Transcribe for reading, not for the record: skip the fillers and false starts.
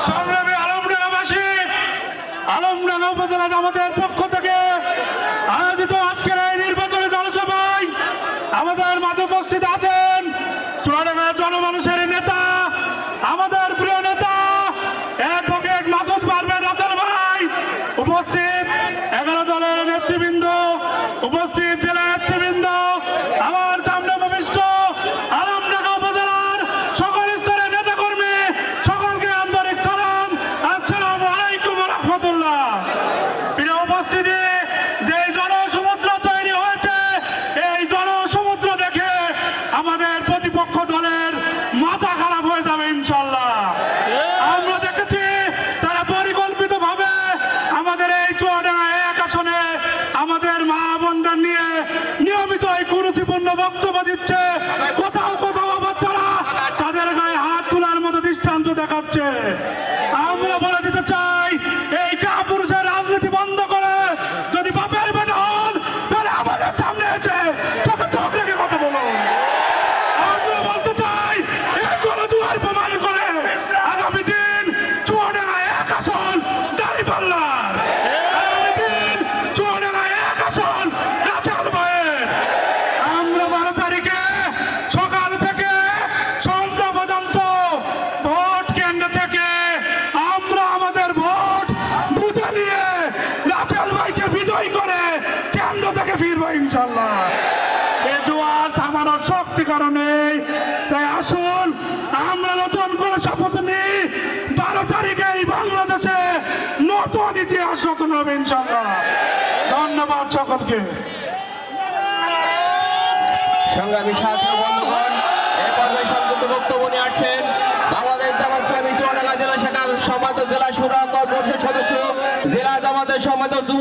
সংগ্রামী আলমডাঙ্গাবাসী, আলমডাঙ্গা উপজেলা জামাতের পক্ষ থেকে আয়োজিত আজকের এই নির্বাচনী জনসভায় আমাদের মাঝে উপস্থিত আছেন চুয়াডাঙ্গার জনমানুষের নেতা, আমাদের প্রিয় নেতা অ্যাডভোকেট মাসুদ পারভেজ রাসেল ভাই, উপস্থিত 11 দলের নেতৃবৃন্দ, উপস্থিত জেলা নেতৃবৃন্দ, আমার সামনে উপবিষ্ট আলমডাঙ্গা উপজেলার সকল স্তরের নেতাকর্মী, সকলকে আন্তরিক সালাম, আসসালামু আলাইকুম ওয়া রাহমাতুল্লাহ। প্রিয় উপস্থিতি, যে জনসমুদ্র তৈরি হয়েছে, এই জনসমুদ্র দেখে আমাদের প্রতিপক্ষ দলের মাথা খারাপ হয়ে যাবে ইনশাল্লাহ। আমরা দেখেছি তারা পরিকল্পিতভাবে আমাদের এই চুয়াডাঙ্গা এক আসনে আমাদের মা বোনদের নিয়ে নিয়মিত এই কুরুচিপূর্ণ বক্তব্য দিচ্ছে, কোথাও কোথাও আবার তারা তাদের গায়ে হাত তোলার মতো দৃষ্টান্ত দেখাচ্ছে। আমরা বলে দিতে চাই, এই কাপুরুষের রাজনীতি বন্ধ করে যদি বাপের বেটা হন, তাহলে আমাদের সামনে এসে চোখে চোখ রেখে কথা বলুন। আমরা বলতে চাই, এই গণদুয়ার প্রমাণ করে আগামী দিন চুয়াডাঙ্গা এক আসন দাঁড়িপাল্লার, আগামী দিন চুয়াডাঙ্গা এক আসন রাসেল ভাইয়ের। আমরা 12 তারিখে সকাল থেকে সন্ধ্যা পর্যন্ত ভোট কেন্দ্র থেকে আমরা আমাদের ভোট বুঝে নিয়ে রাসেল ভাইকে বিজয়ী করে কেন্দ্র থেকে ফিরবো ইনশাল্লাহ। এই জোয়ার থামানোর শক্তি কারণে তাই আসুন আমরা নতুন করে শপথ নিই, 12 তারিখে এই বাংলাদেশে নতুন ইতিহাস রচনা হবে ইনশাল্লাহ। ধন্যবাদ সকলকে। সংগ্রামী সাথী বন্ধুগণ, এই পর্বে সংক্ষিপ্ত বক্তব্য নিয়ে আসছেন বাংলাদেশ জামাত ইসলামী চুয়াডাঙ্গা জেলা শাখার সম্মানিত জেলা সুরা পরিষদ সদস্য, জেলা জামাতের সম্মানিত যুব